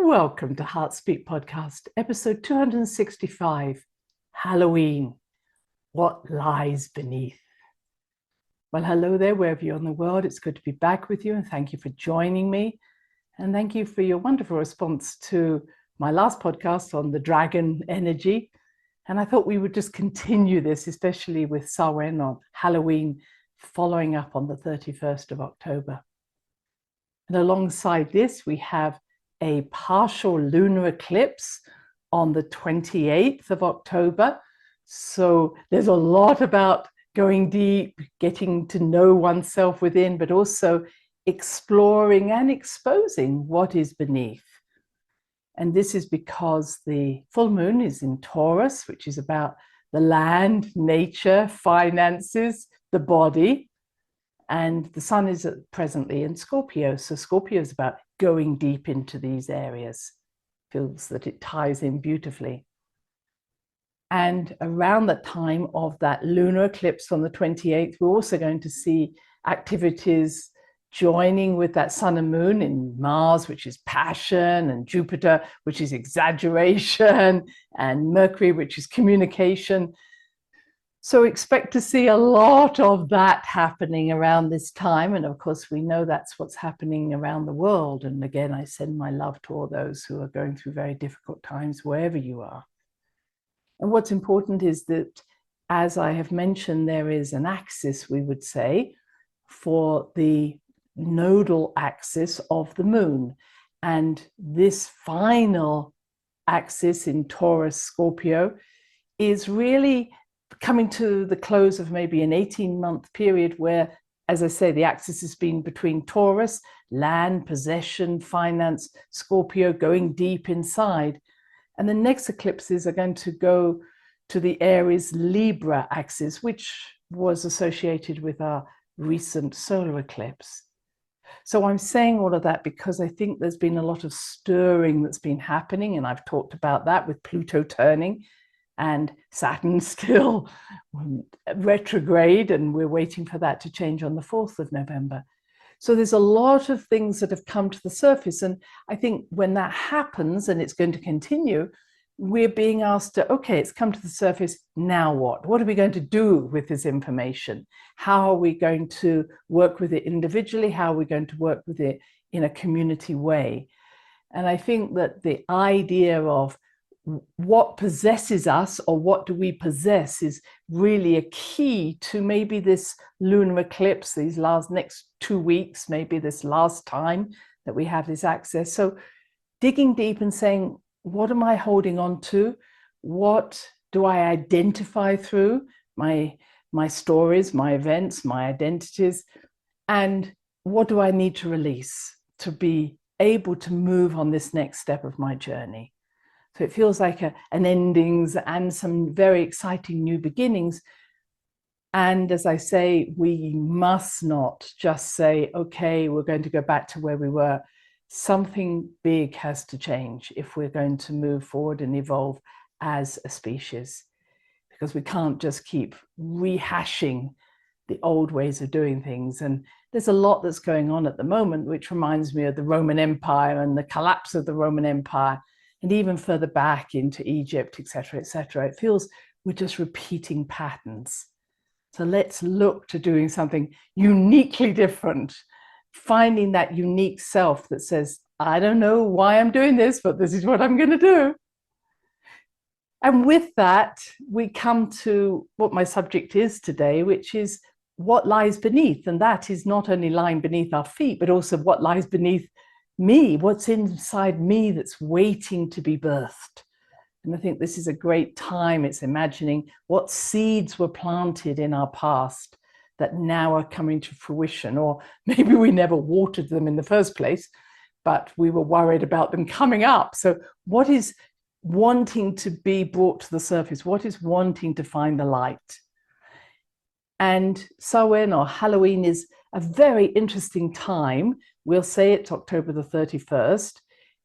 Welcome to Heart Speak Podcast, episode 265, Halloween, What Lies Beneath. Well, hello there, wherever you're in the world. It's good to be back with you, and thank you for joining me. And thank you for your wonderful response to my last podcast on the dragon energy. And I thought we would just continue this, especially with Samhain on Halloween, following up on the 31st of October. And alongside this, we have a partial lunar eclipse on the 28th of October. So there's a lot about going deep, getting to know oneself within, but also exploring and exposing what is beneath. And this is because the full moon is in Taurus, which is about the land, nature, finances, the body. And the sun is presently in Scorpio. So Scorpio is about going deep into these areas. Feels that it ties in beautifully. And around the time of that lunar eclipse on the 28th, we're also going to see activities joining with that sun and moon in Mars, which is passion, and Jupiter, which is exaggeration, and Mercury, which is communication. So expect to see a lot of that happening around this time. And of course, we know that's what's happening around the world. And again, I send my love to all those who are going through very difficult times, wherever you are. And what's important is that, as I have mentioned, there is an axis, we would say, for the nodal axis of the moon. And this final axis in Taurus, Scorpio, is really coming to the close of maybe an 18-month period where, as I say, the axis has been between Taurus, land, possession, finance, Scorpio, going deep inside. And the next eclipses are going to go to the Aries Libra axis, which was associated with our recent solar eclipse. So I'm saying all of that because I think there's been a lot of stirring that's been happening, and I've talked about that with Pluto turning and Saturn still retrograde, and we're waiting for that to change on the 4th of November. So there's a lot of things that have come to the surface. And I think when that happens, and it's going to continue, we're being asked to, okay, it's come to the surface, now what? What are we going to do with this information? How are we going to work with it individually? How are we going to work with it in a community way? And I think that the idea of what possesses us, or what do we possess, is really a key to maybe this lunar eclipse, these next 2 weeks, maybe this last time that we have this access. So digging deep and saying, what am I holding on to? What do I identify through my stories, my events, my identities? And what do I need to release to be able to move on this next step of my journey? So it feels like an endings and some very exciting new beginnings. And as I say, we must not just say, okay, we're going to go back to where we were. Something big has to change if we're going to move forward and evolve as a species, because we can't just keep rehashing the old ways of doing things. And there's a lot that's going on at the moment, which reminds me of the Roman Empire and the collapse of the Roman Empire. And even further back into Egypt, etc., etc., it feels we're just repeating patterns. So let's look to doing something uniquely different, finding that unique self that says, I don't know why I'm doing this, but this is what I'm going to do. And with that, we come to what my subject is today, which is what lies beneath. And that is not only lying beneath our feet, but also what lies beneath me, what's inside me that's waiting to be birthed. And I think this is a great time. It's imagining what seeds were planted in our past that now are coming to fruition, or maybe we never watered them in the first place, but we were worried about them coming up. So what is wanting to be brought to the surface? What is wanting to find the light? And Samhain, or Halloween, is a very interesting time. We'll say it's October the 31st.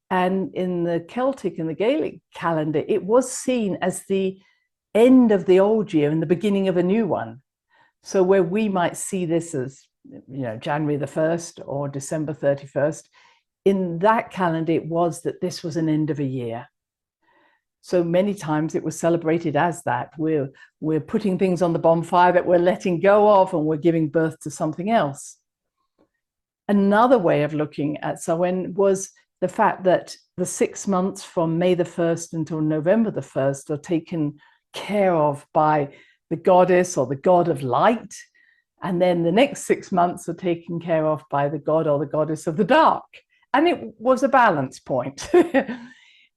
And in the Celtic and the Gaelic calendar, it was seen as the end of the old year and the beginning of a new one. So where we might see this as, January the 1st or December 31st, in that calendar, it was that this was an end of a year. So many times it was celebrated as that. We're putting things on the bonfire that we're letting go of, and we're giving birth to something else. Another way of looking at Samhain was the fact that the 6 months from May the 1st until November the 1st are taken care of by the goddess or the god of light. And then the next 6 months are taken care of by the god or the goddess of the dark. And it was a balance point.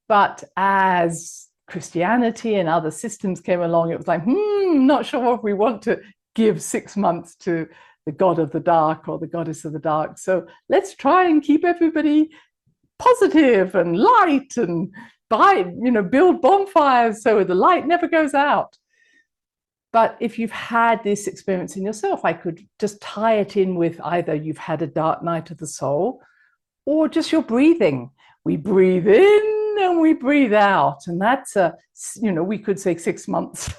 But as Christianity and other systems came along, it was like, not sure if we want to give 6 months to the god of the dark or the goddess of the dark. So let's try and keep everybody positive and light and build bonfires so the light never goes out. But if you've had this experience in yourself, I could just tie it in with either you've had a dark night of the soul or just your breathing. We breathe in and we breathe out. And that's we could say 6 months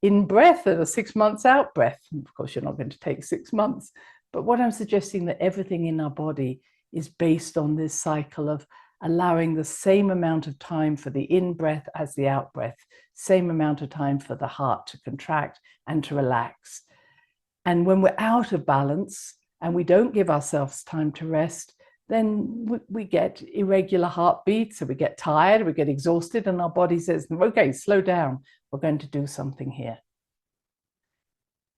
in breath and a 6 months out breath. And of course, you're not going to take 6 months. But what I'm suggesting that everything in our body is based on this cycle of allowing the same amount of time for the in-breath as the out-breath, same amount of time for the heart to contract and to relax. And when we're out of balance and we don't give ourselves time to rest, then we get irregular heartbeats, so we get tired, we get exhausted, and our body says, okay, slow down, we're going to do something here.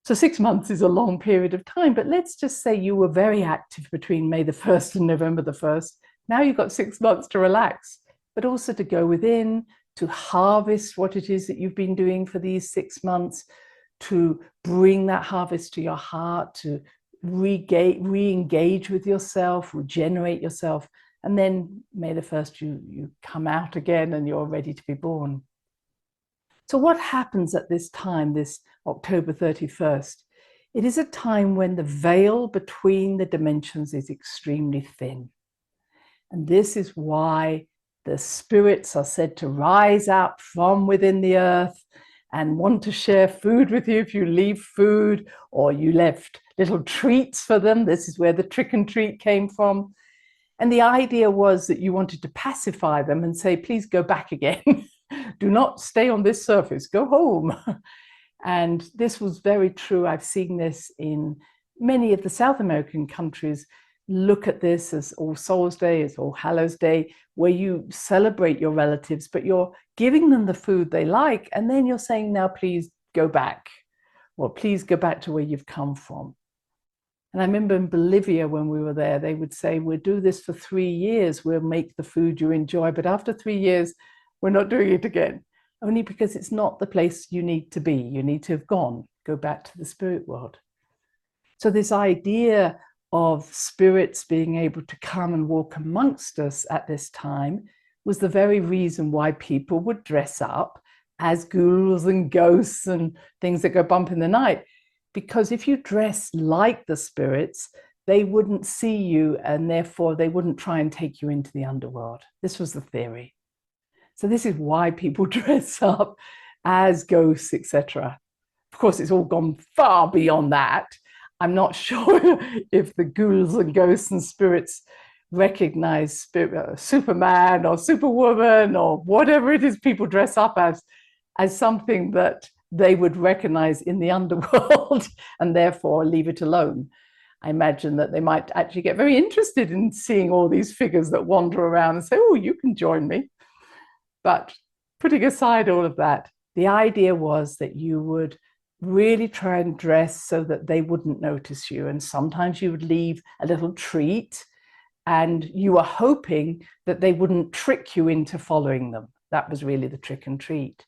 So 6 months is a long period of time, but let's just say you were very active between May the 1st and November the 1st. Now you've got 6 months to relax, but also to go within, to harvest what it is that you've been doing for these 6 months, to bring that harvest to your heart, to re-engage with yourself, regenerate yourself. And then May the 1st, you come out again and you're ready to be born. So what happens at this time, this October 31st? It is a time when the veil between the dimensions is extremely thin. And this is why the spirits are said to rise up from within the earth and want to share food with you if you leave food or you left little treats for them. This is where the trick and treat came from. And the idea was that you wanted to pacify them and say, please go back again. Do not stay on this surface, go home. And this was very true. I've seen this in many of the South American countries. Look at this as All Souls Day, as All Hallows Day, where you celebrate your relatives, but you're giving them the food they like. And then you're saying, now, please go back, or please go back to where you've come from. And I remember in Bolivia, when we were there, they would say, we'll do this for 3 years. We'll make the food you enjoy. But after 3 years, we're not doing it again, only because it's not the place you need to be. You need to have gone, go back to the spirit world. So this idea of spirits being able to come and walk amongst us at this time was the very reason why people would dress up as ghouls and ghosts and things that go bump in the night. Because if you dress like the spirits, they wouldn't see you, and therefore they wouldn't try and take you into the underworld. This was the theory. So this is why people dress up as ghosts, etc. Of course, it's all gone far beyond that. I'm not sure if the ghouls and ghosts and spirits recognize Superman or Superwoman or whatever it is people dress up as something that they would recognize in the underworld and therefore leave it alone. I imagine that they might actually get very interested in seeing all these figures that wander around and say, oh, you can join me. But putting aside all of that, the idea was that you would really try and dress so that they wouldn't notice you. And sometimes you would leave a little treat and you were hoping that they wouldn't trick you into following them. That was really the trick and treat.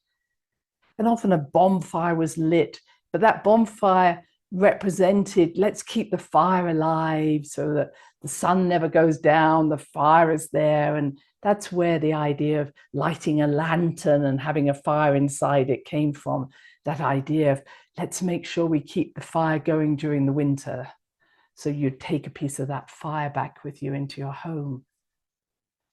And often a bonfire was lit, but that bonfire represented, let's keep the fire alive so that the sun never goes down, the fire is there. And that's where the idea of lighting a lantern and having a fire inside it came from. That idea of let's make sure we keep the fire going during the winter. So you take a piece of that fire back with you into your home.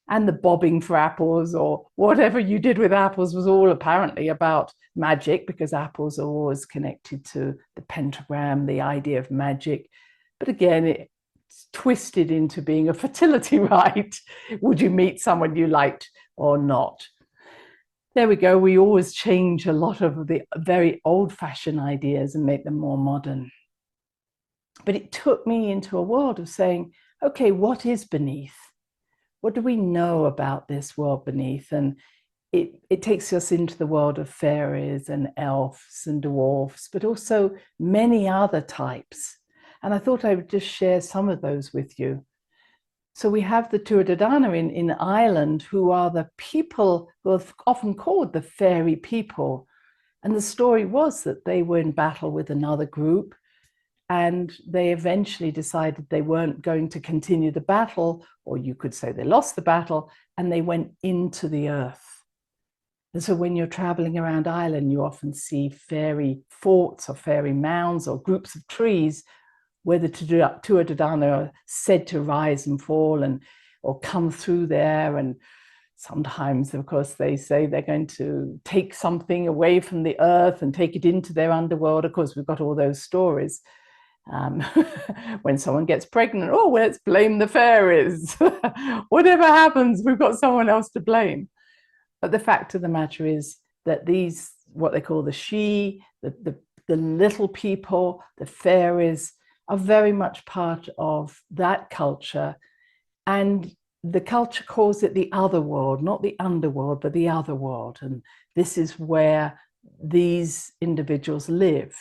And the bobbing for apples or whatever you did with apples was all apparently about magic, because apples are always connected to the pentagram, the idea of magic. But again, twisted into being a fertility rite. Would you meet someone you liked or not? There we go. We always change a lot of the very old-fashioned ideas and make them more modern. But it took me into a world of saying, okay, what is beneath? What do we know about this world beneath? And it takes us into the world of fairies and elves and dwarfs, but also many other types. And I thought I would just share some of those with you. So we have the Tuatha in Ireland, who are the people who are often called the fairy people. And the story was that they were in battle with another group, and they eventually decided they weren't going to continue the battle, or you could say they lost the battle, and they went into the earth. And so when you're traveling around Ireland, you often see fairy forts or fairy mounds or groups of trees where the Tuatha are said to rise and fall or come through there. And sometimes, of course, they say they're going to take something away from the earth and take it into their underworld. Of course, we've got all those stories. When someone gets pregnant, oh, well, let's blame the fairies. Whatever happens, we've got someone else to blame. But the fact of the matter is that these, what they call the She, the little people, the fairies, are very much part of that culture. And the culture calls it the Otherworld, not the underworld, but the Otherworld. And this is where these individuals live.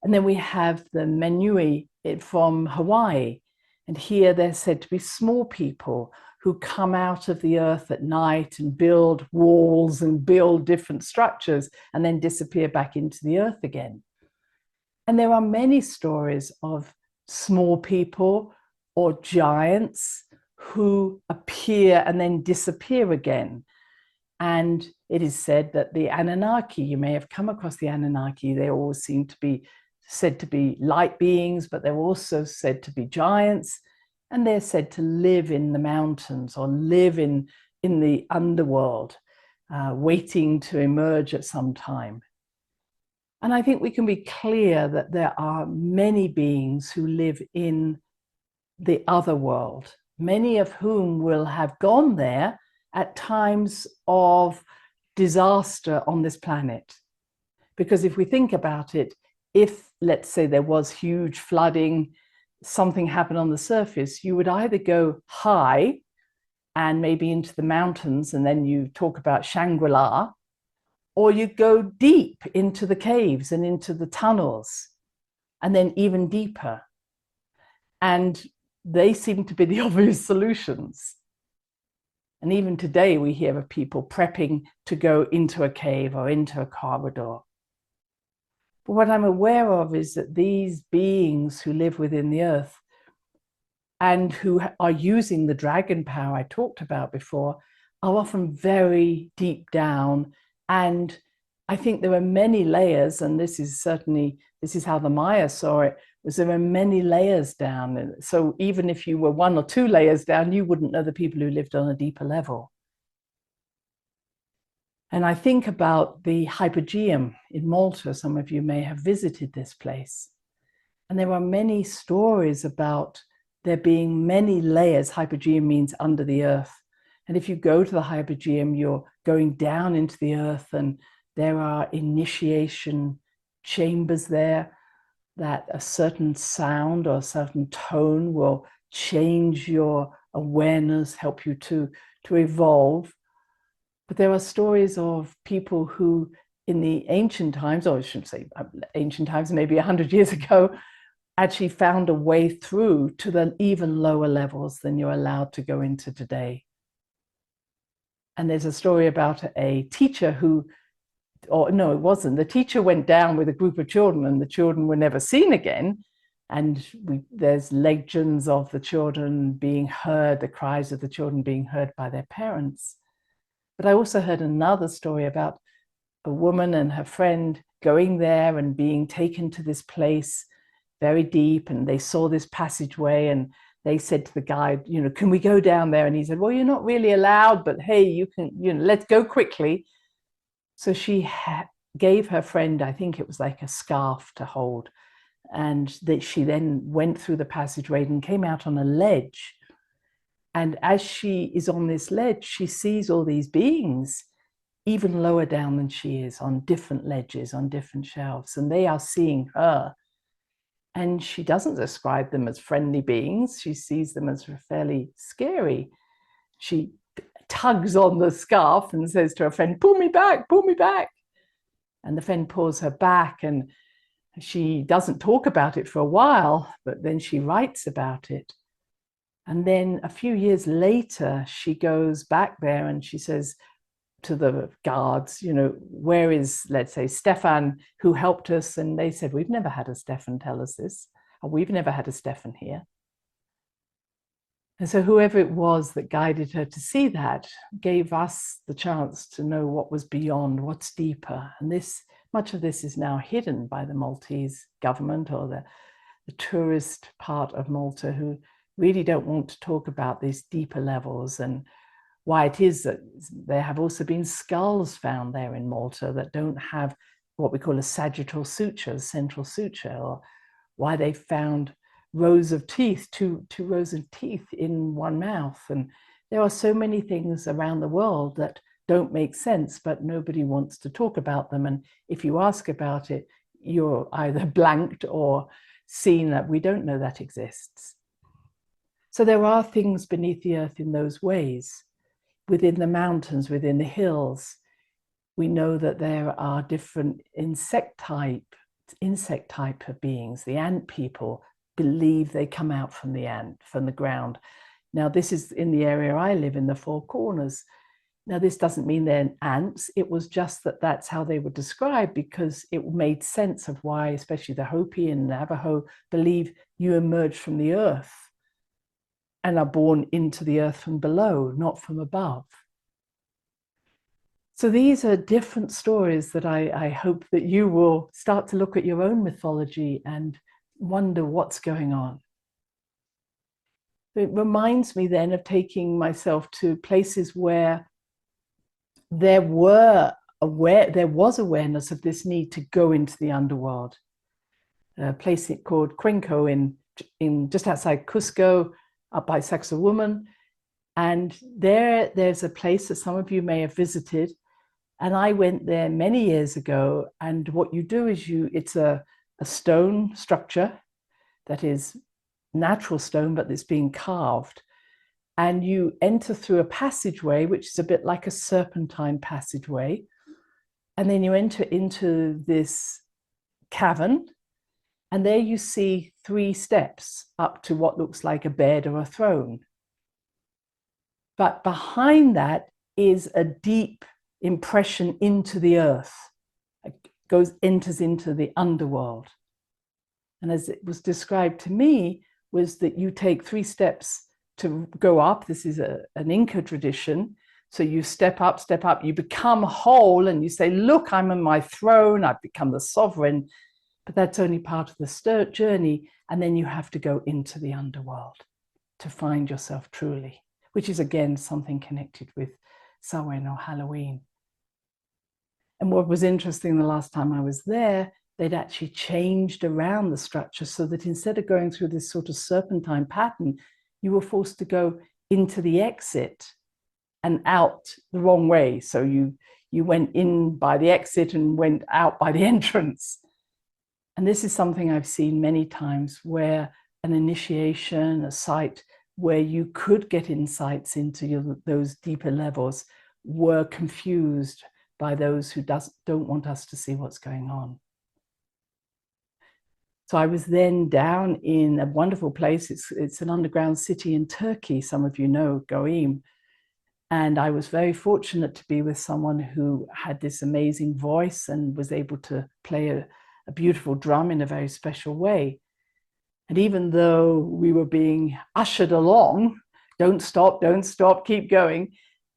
And then we have the Menui from Hawaii. And here they're said to be small people who come out of the earth at night and build walls and build different structures and then disappear back into the earth again. And there are many stories of small people or giants who appear and then disappear again. And it is said that the Anunnaki, you may have come across the Anunnaki, they always seem to be said to be light beings, but they're also said to be giants. And they're said to live in the mountains or live in the underworld, waiting to emerge at some time. And I think we can be clear that there are many beings who live in the other world, many of whom will have gone there at times of disaster on this planet. Because if we think about it, if, let's say, there was huge flooding, something happened on the surface, you would either go high and maybe into the mountains, and then you talk about Shangri-La, or you go deep into the caves and into the tunnels, and then even deeper. And they seem to be the obvious solutions. And even today we hear of people prepping to go into a cave or into a corridor. But what I'm aware of is that these beings who live within the earth and who are using the dragon power I talked about before are often very deep down. And I think there are many layers, and this is how the Maya saw it, was there are many layers down. And so even if you were 1 or 2 layers down, you wouldn't know the people who lived on a deeper level. And I think about the Hypogeum in Malta. Some of you may have visited this place. And there are many stories about there being many layers. Hypogeum means under the earth. And if you go to the Hypogeum, you're going down into the earth, and there are initiation chambers there that a certain sound or a certain tone will change your awareness, help you to evolve. But there are stories of people who in the ancient times, or I shouldn't say ancient times, maybe 100 years ago, actually found a way through to the even lower levels than you're allowed to go into today. And there's a story about a teacher who, or no, it wasn't. The teacher went down with a group of children, and the children were never seen again. And there's legends of the children being heard, the cries of the children being heard by their parents. But I also heard another story about a woman and her friend going there and being taken to this place very deep, and they saw this passageway, and they said to the guide, you know, can we go down there? And he said, well, you're not really allowed, but hey, you can, you know, let's go quickly. So she gave her friend, I think it was like a scarf to hold, And that she then went through the passageway and came out on a ledge. And as she is on this ledge, she sees all these beings even lower down than she is, on different ledges, on different shelves, and they are seeing her. And she doesn't describe them as friendly beings. She sees them as fairly scary. She tugs on the scarf and says to her friend, pull me back, pull me back. And the friend pulls her back, and she doesn't talk about it for a while, but then she writes about it. And then a few years later, she goes back there and she says to the guards, you know, where is, let's say, Stefan, who helped us? And they said, we've never had a Stefan tell us this, or we've never had a Stefan here. And so whoever it was that guided her to see that gave us the chance to know what was beyond, what's deeper. And this, much of this is now hidden by the Maltese government or the tourist part of Malta, who really don't want to talk about these deeper levels, and why it is that there have also been skulls found there in Malta that don't have what we call a sagittal suture, central suture, or why they found rows of teeth, two rows of teeth in one mouth. And there are so many things around the world that don't make sense, but nobody wants to talk about them. And if you ask about it, you're either blanked or seen that we don't know that exists. So there are things beneath the earth in those ways. Within the mountains, within the hills, we know that there are different insect type of beings. The ant people believe they come out from the ground. Now, this is in the area I live in, the Four Corners. Now, this doesn't mean they're ants. It was just that that's how they were described, because it made sense of why, especially the Hopi and Navajo, believe you emerge from the earth and are born into the earth from below, not from above. So these are different stories that I hope that you will start to look at your own mythology and wonder what's going on. It reminds me then of taking myself to places where there was awareness of this need to go into the underworld. A place called Cuenco in just outside Cusco, up by Sacsayhuaman. And there's a place that some of you may have visited. And I went there many years ago. And what you do is it's a stone structure that is natural stone, but it's being carved. And you enter through a passageway, which is a bit like a serpentine passageway. And then you enter into this cavern. And there you see 3 steps up to what looks like a bed or a throne. But behind that is a deep impression into the earth. It enters into the underworld. And as it was described to me, was that you take 3 steps to go up. This is an Inca tradition. So you step up, you become whole, and you say, look, I'm on my throne, I've become the sovereign. But that's only part of the journey. And then you have to go into the underworld to find yourself truly, which is, again, something connected with Samhain or Halloween. And what was interesting the last time I was there, they'd actually changed around the structure so that instead of going through this sort of serpentine pattern, you were forced to go into the exit and out the wrong way. So you went in by the exit and went out by the entrance. And this is something I've seen many times, where an initiation, a site where you could get insights into those deeper levels, were confused by those who don't want us to see what's going on. So I was then down in a wonderful place. It's an underground city in Turkey. Some of you know, Goim. And I was very fortunate to be with someone who had this amazing voice and was able to play a beautiful drum in a very special way. And even though we were being ushered along, don't stop, keep going,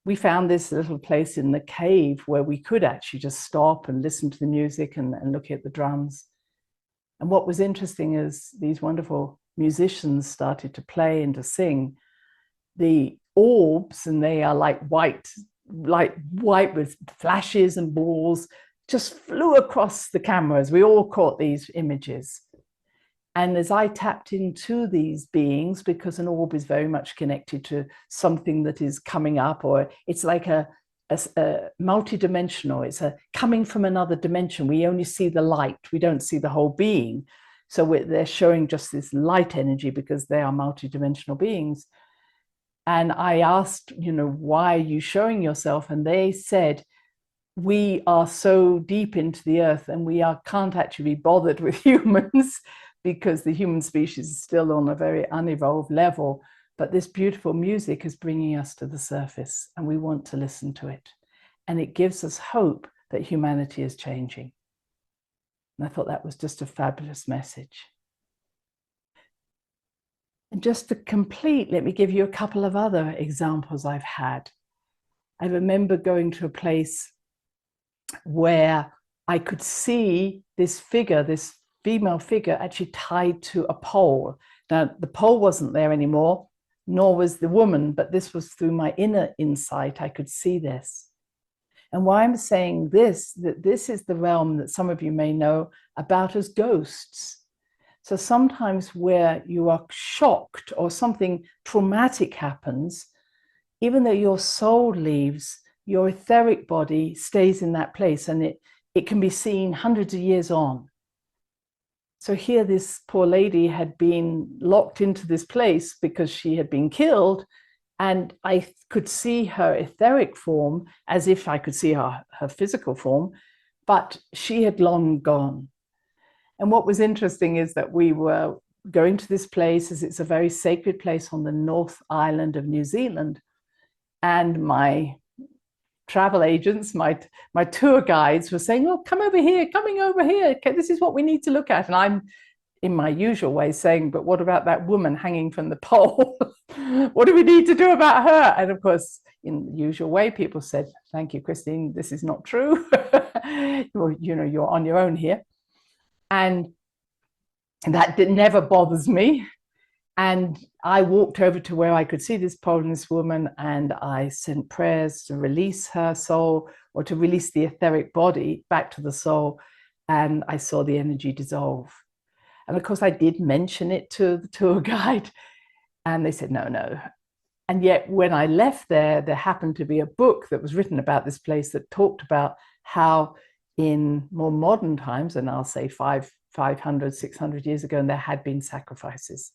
we found this little place in the cave where we could actually just stop and listen to the music and look at the drums. And what was interesting is these wonderful musicians started to play and to sing. The orbs, and they are like white with flashes and balls, just flew across the cameras. We all caught these images. And as I tapped into these beings, because an orb is very much connected to something that is coming up, or it's like a multi-dimensional, it's a coming from another dimension. We only see the light, we don't see the whole being. So they're showing just this light energy because they are multi-dimensional beings. And I asked, why are you showing yourself? And they said, we are so deep into the earth and we can't actually be bothered with humans because the human species is still on a very unevolved level. But this beautiful music is bringing us to the surface and we want to listen to it. And it gives us hope that humanity is changing. And I thought that was just a fabulous message. And just to complete, let me give you a couple of other examples I've had. I remember going to a place where I could see this figure, this female figure, actually tied to a pole. Now, the pole wasn't there anymore, nor was the woman, but this was through my inner insight. I could see this. And why I'm saying this, that this is the realm that some of you may know about as ghosts. So sometimes where you are shocked or something traumatic happens, even though your soul leaves, your etheric body stays in that place, and it can be seen hundreds of years on. So here this poor lady had been locked into this place because she had been killed, and I could see her etheric form as if I could see her physical form, but she had long gone. And what was interesting is that we were going to this place, as it's a very sacred place on the North Island of New Zealand, and my travel agents, my tour guides were saying, oh, come over here, coming over here. Okay, this is what we need to look at. And I'm in my usual way saying, but what about that woman hanging from the pole? What do we need to do about her? And of course, in the usual way, people said, thank you, Christine, this is not true. You're on your own here. And that never bothers me. And I walked over to where I could see this pole and this woman, and I sent prayers to release her soul, or to release the etheric body back to the soul. And I saw the energy dissolve. And of course, I did mention it to the tour guide, and they said, no. And yet when I left there happened to be a book that was written about this place that talked about how in more modern times, and I'll say 500, 600 years ago, and there had been sacrifices.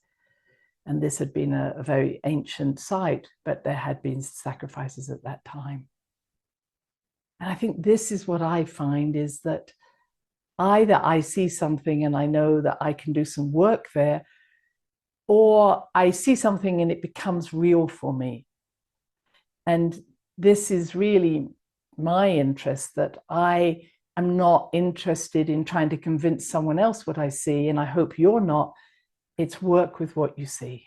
And this had been a very ancient site, but there had been sacrifices at that time. And I think this is what I find, is that either I see something and I know that I can do some work there, or I see something and it becomes real for me. And this is really my interest, that I am not interested in trying to convince someone else what I see, and I hope you're not. It's work with what you see.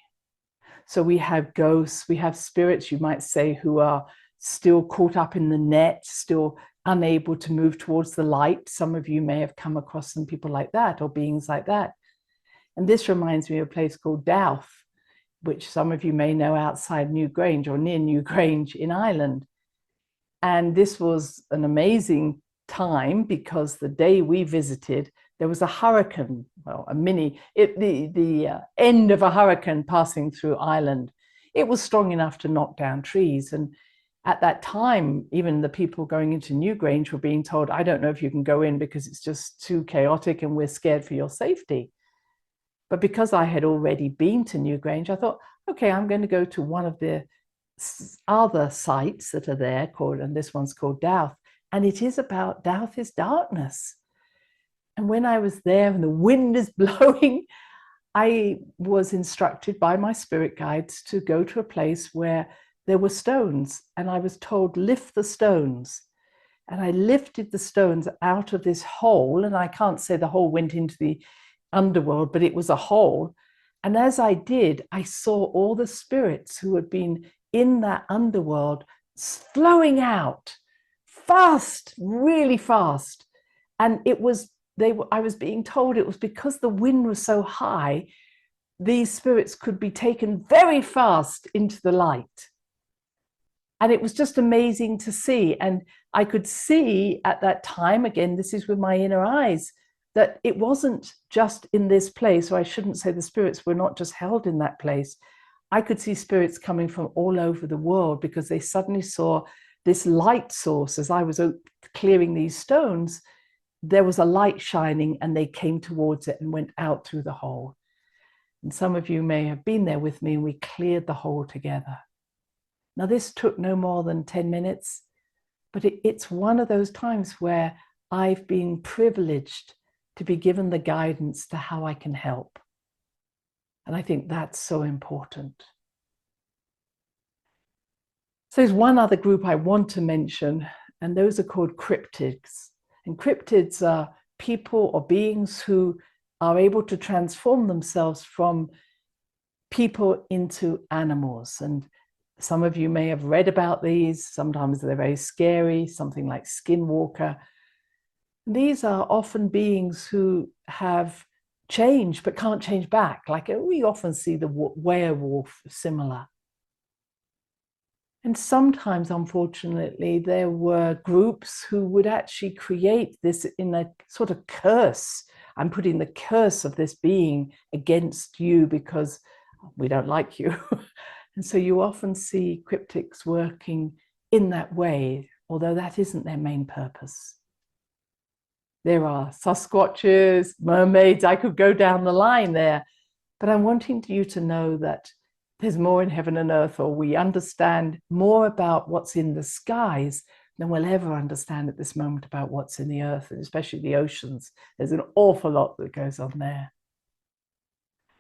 So we have ghosts, we have spirits, you might say, who are still caught up in the net, still unable to move towards the light. Some of you may have come across some people like that, or beings like that. And this reminds me of a place called Douth, which some of you may know, outside Newgrange, or near Newgrange in Ireland. And this was an amazing time, because the day we visited, there was a hurricane, well, the end of a hurricane passing through Ireland. It was strong enough to knock down trees. And at that time, even the people going into Newgrange were being told, I don't know if you can go in because it's just too chaotic and we're scared for your safety. But because I had already been to Newgrange, I thought, okay, I'm going to go to one of the other sites that are there, and this one's called Douth. And it is about, Douth is darkness. And when I was there and the wind is blowing, I was instructed by my spirit guides to go to a place where there were stones. And I was told, lift the stones. And I lifted the stones out of this hole. And I can't say the hole went into the underworld, but it was a hole. And as I did, I saw all the spirits who had been in that underworld flowing out fast, really fast. And it was, I was being told it was because the wind was so high, these spirits could be taken very fast into the light. And it was just amazing to see. And I could see at that time, again, this is with my inner eyes, that it wasn't just in this place, or I shouldn't say the spirits were not just held in that place. I could see spirits coming from all over the world because they suddenly saw this light source. As I was clearing these stones, there was a light shining and they came towards it and went out through the hole. And some of you may have been there with me, and we cleared the hole together. Now, this took no more than 10 minutes, but it's one of those times where I've been privileged to be given the guidance to how I can help. And I think that's so important. So there's one other group I want to mention, and those are called cryptids. And cryptids are people or beings who are able to transform themselves from people into animals. And some of you may have read about these. Sometimes they're very scary, something like Skinwalker. These are often beings who have changed but can't change back. Like we often see the werewolf similar. And sometimes, unfortunately, there were groups who would actually create this in a sort of curse. I'm putting the curse of this being against you because we don't like you. And so you often see cryptids working in that way, although that isn't their main purpose. There are Sasquatches, mermaids, I could go down the line there, but I'm wanting you to know that there's more in heaven and earth, or we understand more about what's in the skies than we'll ever understand at this moment about what's in the earth, and especially the oceans. There's an awful lot that goes on there.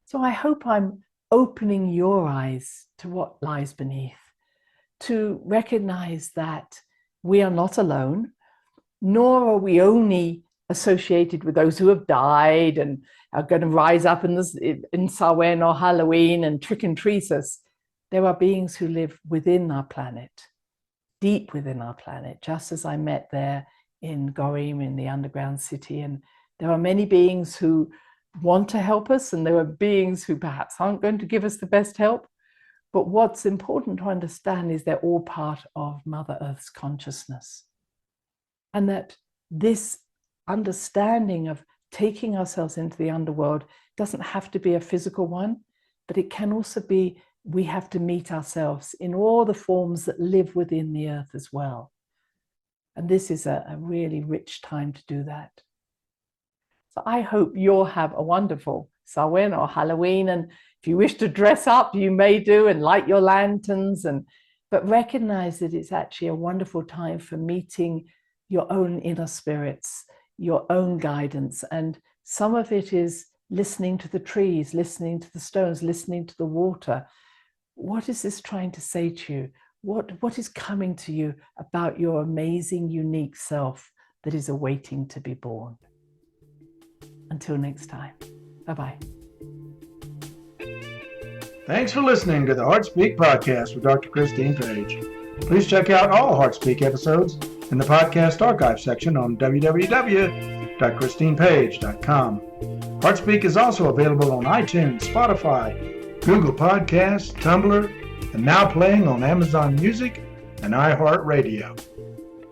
So I hope I'm opening your eyes to what lies beneath, to recognize that we are not alone, nor are we only associated with those who have died and are going to rise up in Samhain or Halloween and trick and treat us. There are beings who live within our planet, deep within our planet, just as I met there in Gorim, in the underground city. And there are many beings who want to help us, and there are beings who perhaps aren't going to give us the best help. But what's important to understand is they're all part of Mother Earth's consciousness. And that this understanding of taking ourselves into the underworld doesn't have to be a physical one, but it can also be we have to meet ourselves in all the forms that live within the earth as well. And this is a really rich time to do that. So I hope you'll have a wonderful Samhain or Halloween. And if you wish to dress up, you may do, and light your lanterns. But recognize that it's actually a wonderful time for meeting your own inner spirits, your own guidance. And some of it is listening to the trees, listening to the stones, listening to the water. What is this trying to say to you? What is coming to you about your amazing, unique self that is awaiting to be born? Until next time, bye-bye. Thanks for listening to the HeartSpeak podcast with Dr. Christine Page. Please check out all HeartSpeak episodes in the podcast archive section on www.christinepage.com. HeartSpeak is also available on iTunes, Spotify, Google Podcasts, Tumblr, and now playing on Amazon Music and iHeart Radio.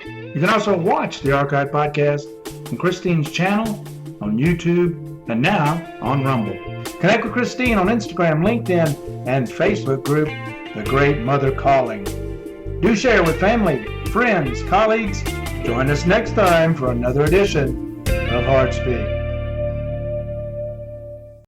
You can also watch the archive podcast on Christine's channel on YouTube and now on Rumble. Connect with Christine on Instagram, LinkedIn, and Facebook group, The Great Mother Calling. Do share with family, friends, colleagues. Join us next time for another edition of HeartSpeak.